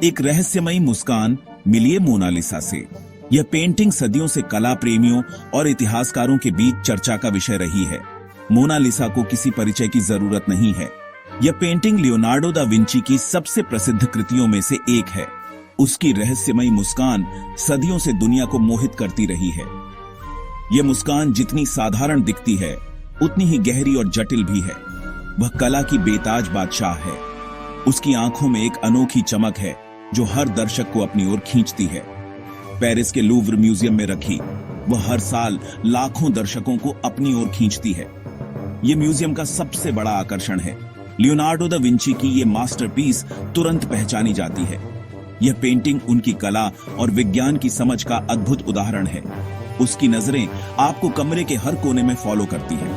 एक रहस्यमयी मुस्कान मिलिए मोनालिसा से। यह पेंटिंग सदियों से कला प्रेमियों और इतिहासकारों के बीच चर्चा का विषय रही है। मोनालिसा को किसी परिचय की जरूरत नहीं है। यह पेंटिंग लियोनार्डो दा विंची की सबसे प्रसिद्ध कृतियों में से एक है। उसकी रहस्यमयी मुस्कान सदियों से दुनिया को मोहित करती रही है। यह मुस्कान जितनी साधारण दिखती है, उतनी ही गहरी और जटिल भी है। वह कला की बेताज बादशाह है। उसकी आंखों में एक अनोखी चमक है जो हर दर्शक को अपनी ओर खींचती है। पेरिस के लूव्र म्यूजियम में रखी वह हर साल लाखों दर्शकों को अपनी ओर खींचती है। यह म्यूजियम का सबसे बड़ा आकर्षण है। लियोनार्डो दा विंची की यह मास्टरपीस तुरंत पहचानी जाती है। यह पेंटिंग उनकी कला और विज्ञान की समझ का अद्भुत उदाहरण है। उसकी नजरें आपको कमरे के हर कोने में फॉलो करती है।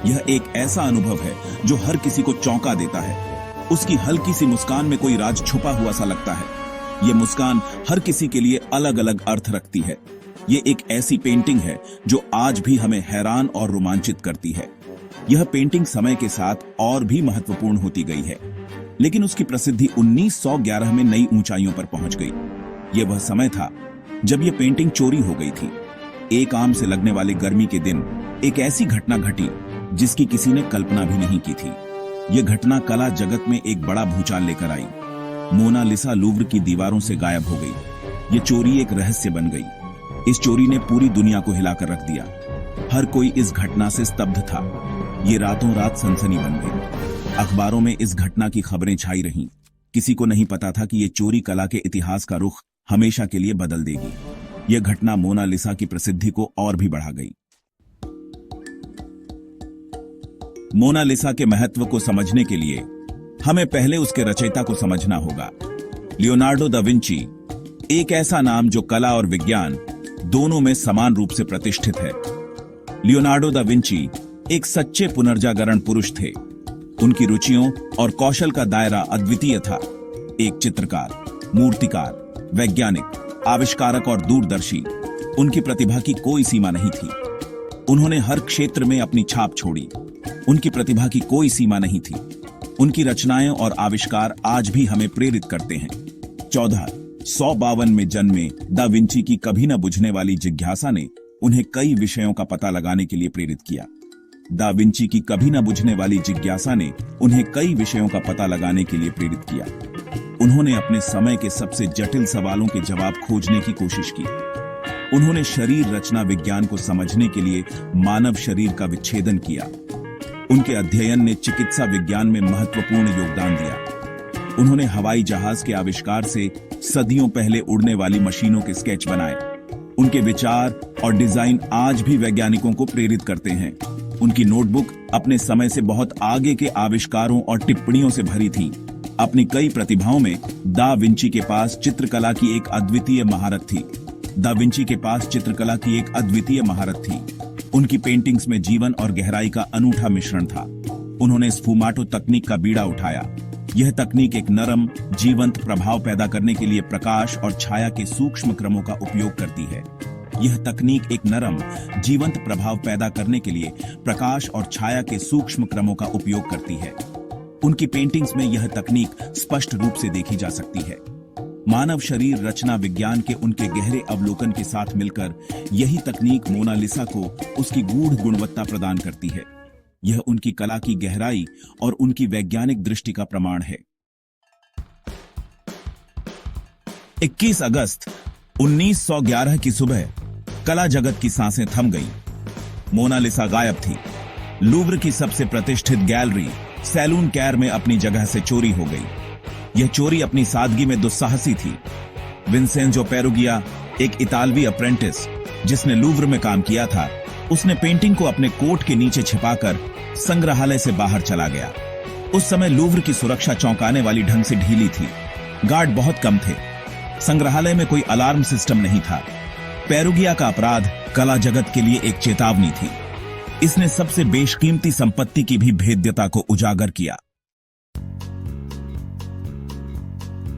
यह एक ऐसा अनुभव है जो हर किसी को चौंका देता है। उसकी हल्की सी मुस्कान में कोई राज छुपा हुआ सा लगता है। यह मुस्कान हर किसी के लिए अलग अलग अर्थ रखती है। यह एक ऐसी पेंटिंग है जो आज भी हमें हैरान और रोमांचित करती है। यह पेंटिंग समय के साथ और भी महत्वपूर्ण होती गई है, लेकिन उसकी प्रसिद्धि 1911 में नई ऊंचाइयों पर पहुंच गई। यह वह समय था जब यह पेंटिंग चोरी हो गई थी। एक आम से लगने वाले गर्मी के दिन एक ऐसी घटना घटी जिसकी किसी ने कल्पना भी नहीं की थी। यह घटना कला जगत में एक बड़ा भूचाल लेकर आई। मोनालिसा लूव्र की दीवारों से गायब हो गई। यह चोरी एक रहस्य बन गई। इस चोरी ने पूरी दुनिया को हिलाकर रख दिया। हर कोई इस घटना से स्तब्ध था। ये रातों रात सनसनी बन गई। अखबारों में इस घटना की खबरें छाई रहीं। किसी को नहीं पता था कि यह चोरी कला के इतिहास का रुख हमेशा के लिए बदल देगी। यह घटना मोनालिसा की प्रसिद्धि को और भी बढ़ा गई। मोनालिसा के महत्व को समझने के लिए हमें पहले उसके रचयिता को समझना होगा। लियोनार्डो दा विंची एक ऐसा नाम जो कला और विज्ञान दोनों में समान रूप से प्रतिष्ठित है। लियोनार्डो दा विंची एक सच्चे पुनर्जागरण पुरुष थे। उनकी रुचियों और कौशल का दायरा अद्वितीय था। एक चित्रकार, मूर्तिकार, वैज्ञानिक, आविष्कारक और दूरदर्शी, उनकी प्रतिभा की कोई सीमा नहीं थी। उन्होंने हर क्षेत्र में अपनी छाप छोड़ी। उनकी प्रतिभा की कोई सीमा नहीं थी। उनकी रचनाएं और आविष्कार आज भी हमें प्रेरित करते हैं। 1452 में जन्मे दा विंची की कभी न बुझने वाली जिज्ञासा ने उन्हें कई विषयों का पता लगाने के लिए प्रेरित किया। दा विंची की कभी न बुझने वाली जिज्ञासा ने उन्हें कई विषयों का पता लगाने के लिए प्रेरित किया। उन्होंने अपने समय के सबसे जटिल सवालों के जवाब खोजने की कोशिश की। उन्होंने शरीर रचना विज्ञान को समझने के लिए मानव शरीर का विच्छेदन किया। उनके अध्ययन ने चिकित्सा विज्ञान में महत्वपूर्ण योगदान दिया। उन्होंने हवाई जहाज के आविष्कार से सदियों पहले उड़ने वाली मशीनों के स्केच बनाए। उनके विचार और डिजाइन आज भी वैज्ञानिकों को प्रेरित करते हैं। उनकी नोटबुक अपने समय से बहुत आगे के आविष्कारों और टिप्पणियों से भरी थी। अपनी कई प्रतिभाओं में दा विंची के पास चित्रकला की एक अद्वितीय महारत थी। दा विंची के पास चित्रकला की एक अद्वितीय महारत थी। उनकी पेंटिंग्स में जीवन और गहराई का अनूठा मिश्रण था। उन्होंने स्फुमाटो तकनीक का बीड़ा उठाया। यह तकनीक एक नरम, जीवंत प्रभाव पैदा करने के लिए प्रकाश और छाया के सूक्ष्म क्रमों का उपयोग करती है। यह तकनीक एक नरम, जीवंत प्रभाव पैदा करने के लिए प्रकाश और छाया के सूक्ष्म क्रमों का उपयोग करती है। उनकी पेंटिंग्स में यह तकनीक स्पष्ट रूप से देखी जा सकती है। मानव शरीर रचना विज्ञान के उनके गहरे अवलोकन के साथ मिलकर यही तकनीक मोनालिसा को उसकी गूढ़ गुणवत्ता प्रदान करती है। यह उनकी कला की गहराई और उनकी वैज्ञानिक दृष्टि का प्रमाण है। 21 अगस्त 1911 की सुबह कला जगत की सांसें थम गई। मोनालिसा गायब थी। लूव्र की सबसे प्रतिष्ठित गैलरी सैलून कैर में अपनी जगह से चोरी हो गई। यह चोरी अपनी सादगी में दुस्साहसी थी। विंसेंजो पेरुगिया, एक इतालवी अप्रेंटिस जिसने लूव्र में काम किया था, उसने पेंटिंग को अपने कोट के नीचे छिपाकर संग्रहालय से बाहर चला गया। उस समय लूव्र की सुरक्षा चौंकाने वाली ढंग से ढीली थी। गार्ड बहुत कम थे। संग्रहालय में कोई अलार्म सिस्टम नहीं था। पेरुगिया का अपराध कला जगत के लिए एक चेतावनी थी। इसने सबसे बेशकीमती संपत्ति की भी भेद्यता को उजागर किया।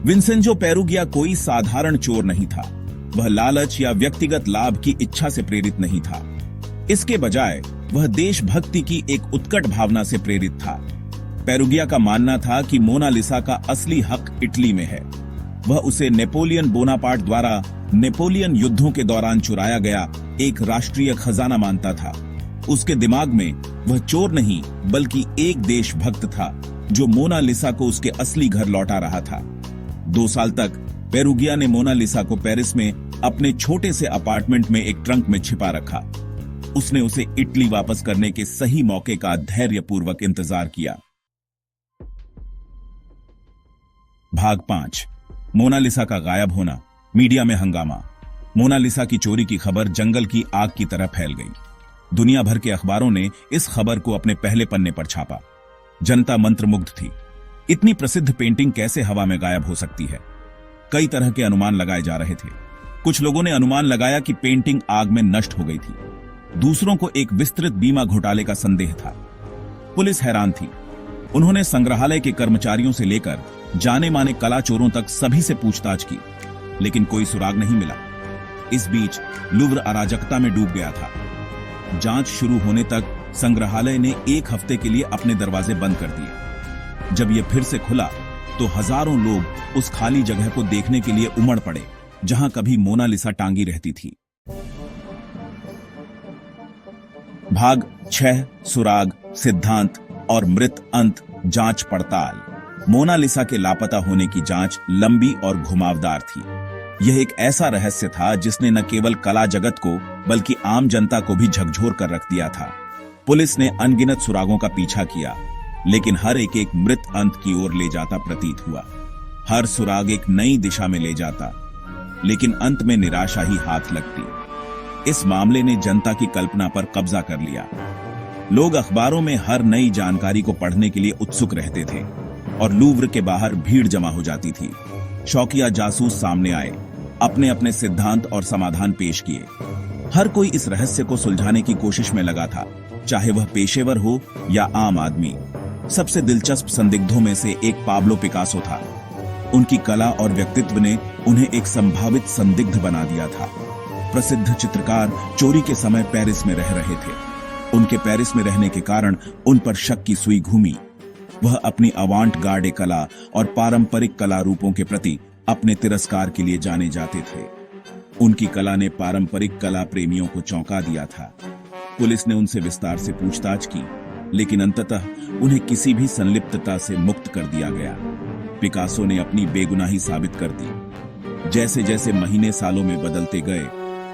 विंसेंजो पेरुगिया कोई साधारण चोर नहीं था। वह लालच या व्यक्तिगत लाभ की इच्छा से प्रेरित नहीं था। इसके बजाय वह देशभक्ति की एक उत्कट भावना से प्रेरित था। पेरुगिया का मानना था कि मोनालिसा का असली हक इटली में है। वह उसे नेपोलियन बोनापार्ट द्वारा नेपोलियन युद्धों के दौरान चुराया गया एक राष्ट्रीय खजाना मानता था। उसके दिमाग में वह चोर नहीं बल्कि एक देशभक्त था जो मोनालिसा को उसके असली घर लौटा रहा था। 2 साल तक पेरुगिया ने मोनालिसा को पेरिस में अपने छोटे से अपार्टमेंट में एक ट्रंक में छिपा रखा। उसने उसे इटली वापस करने के सही मौके का धैर्यपूर्वक इंतजार किया। भाग 5। मोनालिसा का गायब होना, मीडिया में हंगामा। मोनालिसा की चोरी की खबर जंगल की आग की तरह फैल गई। दुनिया भर के अखबारों ने इस खबर को अपने पहले पन्ने पर छापा। जनता मंत्रमुग्ध थी। इतनी प्रसिद्ध पेंटिंग कैसे हवा में गायब हो सकती है? कई तरह के अनुमान लगाए जा रहे थे। कुछ लोगों ने अनुमान लगाया कि पेंटिंग आग में नष्ट हो गई थी। दूसरों को एक विस्तृत बीमा घोटाले का संदेह था। पुलिस हैरान थी। उन्होंने संग्रहालय के कर्मचारियों से लेकर जाने माने कला चोरों तक सभी से पूछताछ की, लेकिन कोई सुराग नहीं मिला। इस बीच लुव्र अराजकता में डूब गया था। जांच शुरू होने तक संग्रहालय ने 1 हफ्ते के लिए अपने दरवाजे बंद कर दिए। जब यह फिर से खुला तो हजारों लोग उस खाली जगह को देखने के लिए उमड़ पड़े जहां कभी मोनालिसा टांगी रहती थी। भाग 6। सुराग, सिद्धांत और मृत अंत, जांच पड़ताल। मोनालिसा के लापता होने की जांच लंबी और घुमावदार थी। यह एक ऐसा रहस्य था जिसने न केवल कला जगत को बल्कि आम जनता को भी झकझोर कर रख दिया था। पुलिस ने अनगिनत सुरागों का पीछा किया, लेकिन हर एक मृत अंत की ओर ले जाता प्रतीत हुआ। हर सुराग एक नई दिशा में ले जाता, लेकिन अंत में निराशा ही हाथ लगती। इस मामले ने जनता की कल्पना पर कब्जा कर लिया। लोग अखबारों में हर नई जानकारी को पढ़ने के लिए उत्सुक रहते थे और लूव्र के बाहर भीड़ जमा हो जाती थी। शौकिया जासूस सामने आए, अपने अपने सिद्धांत और समाधान पेश किए। हर कोई इस रहस्य को सुलझाने की कोशिश में लगा था, चाहे वह पेशेवर हो या आम आदमी। सबसे दिलचस्प संदिग्धों में से एक पाब्लो पिकासो था। उनकी कला और व्यक्तित्व ने उन्हें एक संभावित संदिग्ध बना दिया था। प्रसिद्ध चित्रकार चोरी के समय पेरिस में रह रहे थे। उनके पेरिस में रहने के कारण उन पर शक की सुई घूमी। वह अपनी अवांट गार्डे कला और पारंपरिक कला रूपों के प्रति अपने तिरस्कार के लिए जाने जाते थे। उनकी कला ने पारंपरिक कला प्रेमियों को चौंका दिया था। पुलिस ने उनसे विस्तार से पूछताछ की, लेकिन अंततः उन्हें किसी भी संलिप्तता से मुक्त कर दिया गया। पिकासो ने अपनी बेगुनाही साबित कर दी। जैसे जैसे महीने सालों में बदलते गए,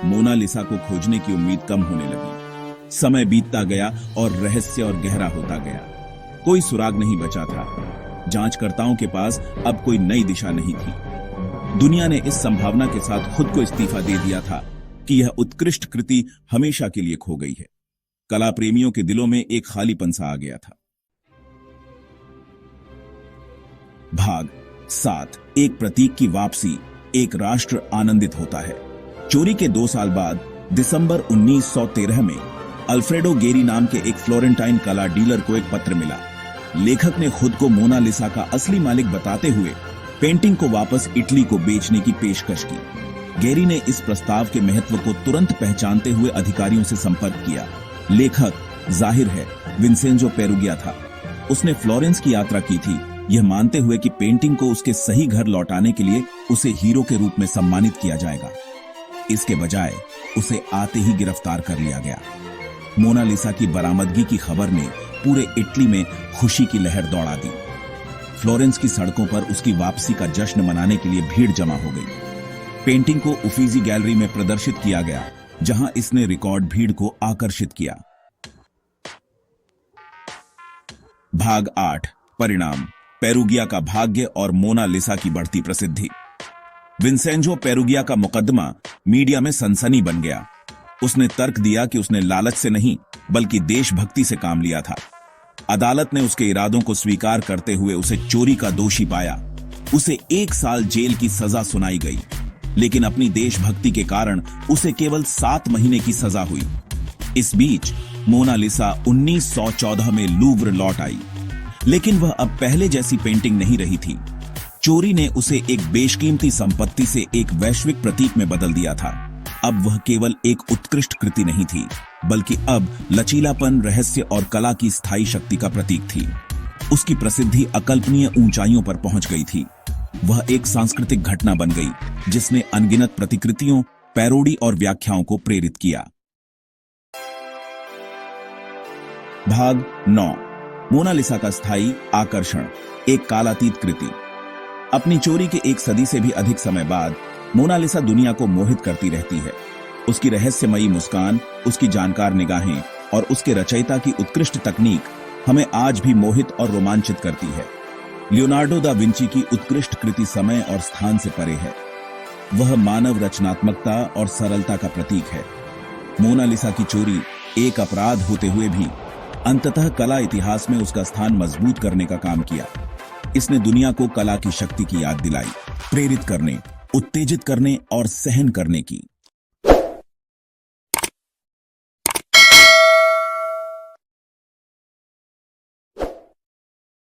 मोनालिसा को खोजने की उम्मीद कम होने लगी। समय बीतता गया और रहस्य और गहरा होता गया। कोई सुराग नहीं बचा था। जांचकर्ताओं के पास अब कोई नई दिशा नहीं थी। दुनिया ने इस संभावना के साथ खुद को इस्तीफा दे दिया था कि यह उत्कृष्ट कृति हमेशा के लिए खो गई है। कला प्रेमियों के दिलों में एक खालीपन सा आ गया था। भाग 7। एक प्रतीक की वापसी, एक राष्ट्र आनंदित होता है। चोरी के 2 साल बाद दिसंबर 1913 में अल्फ्रेडो गेरी नाम के एक फ्लोरेंटाइन कला डीलर को एक पत्र मिला। लेखक ने खुद को मोनालिसा का असली मालिक बताते हुए पेंटिंग को वापस इटली को बेचने की पेशकश की। गेरी ने इस प्रस्ताव के महत्व को तुरंत पहचानते हुए अधिकारियों से संपर्क किया। लेखक जाहिर है विंसेंजो पेरुगिया था। उसने फ्लोरेंस की यात्रा की थी, यह मानते हुए कि पेंटिंग को उसके सही घर लौटाने के लिए उसे हीरो के रूप में सम्मानित किया जाएगा। इसके बजाय उसे आते ही गिरफ्तार कर लिया गया। मोनालिसा की बरामदगी की खबर ने पूरे इटली में खुशी की लहर दौड़ा दी। फ्लोरेंस की सड़कों पर उसकी वापसी का जश्न मनाने के लिए भीड़ जमा हो गई। पेंटिंग को उफीजी गैलरी में प्रदर्शित किया गया, जहां इसने रिकॉर्ड भीड़ को आकर्षित किया। भाग 8। परिणाम, पेरुगिया का भाग्य और मोनालिसा की बढ़ती प्रसिद्धि। विंसेंजो पेरुगिया का मुकदमा मीडिया में सनसनी बन गया। उसने तर्क दिया कि उसने लालच से नहीं बल्कि देशभक्ति से काम लिया था। अदालत ने उसके इरादों को स्वीकार करते हुए उसे चोरी का दोषी पाया। उसे 1 साल जेल की सजा सुनाई गई, लेकिन अपनी देशभक्ति के कारण उसे केवल 7 महीने की सजा हुई। इस बीच मोनालिसा 1914 में लूव्र लौट आई, लेकिन वह अब पहले जैसी पेंटिंग नहीं रही थी। चोरी ने उसे एक बेशकीमती संपत्ति से एक वैश्विक प्रतीक में बदल दिया था। अब वह केवल एक उत्कृष्ट कृति नहीं थी, बल्कि अब लचीलापन, रहस्य और कला की स्थायी शक्ति का प्रतीक थी। उसकी प्रसिद्धि अकल्पनीय ऊंचाइयों पर पहुंच गई थी। वह एक सांस्कृतिक घटना बन गई जिसने अनगिनत प्रतिकृतियों, पैरोडी और व्याख्याओं को प्रेरित किया। भाग 9। मोनालिसा का स्थायी आकर्षण, एक कालातीत कृति। अपनी चोरी के एक सदी से भी अधिक समय बाद मोनालिसा दुनिया को मोहित करती रहती है। उसकी रहस्यमयी मुस्कान, उसकी जानकार निगाहें और उसके रचयिता की उत्कृष्ट तकनीक हमें आज भी मोहित और रोमांचित करती है। लियोनार्डो दा विंची की उत्कृष्ट कृति समय और स्थान से परे है। वह मानव रचनात्मकता और सरलता का प्रतीक है। मोनालिसा की चोरी एक अपराध होते हुए भी अंततः कला इतिहास में उसका स्थान मजबूत करने का काम किया। इसने दुनिया को कला की शक्ति की याद दिलाई, प्रेरित करने, उत्तेजित करने और सहन करने की।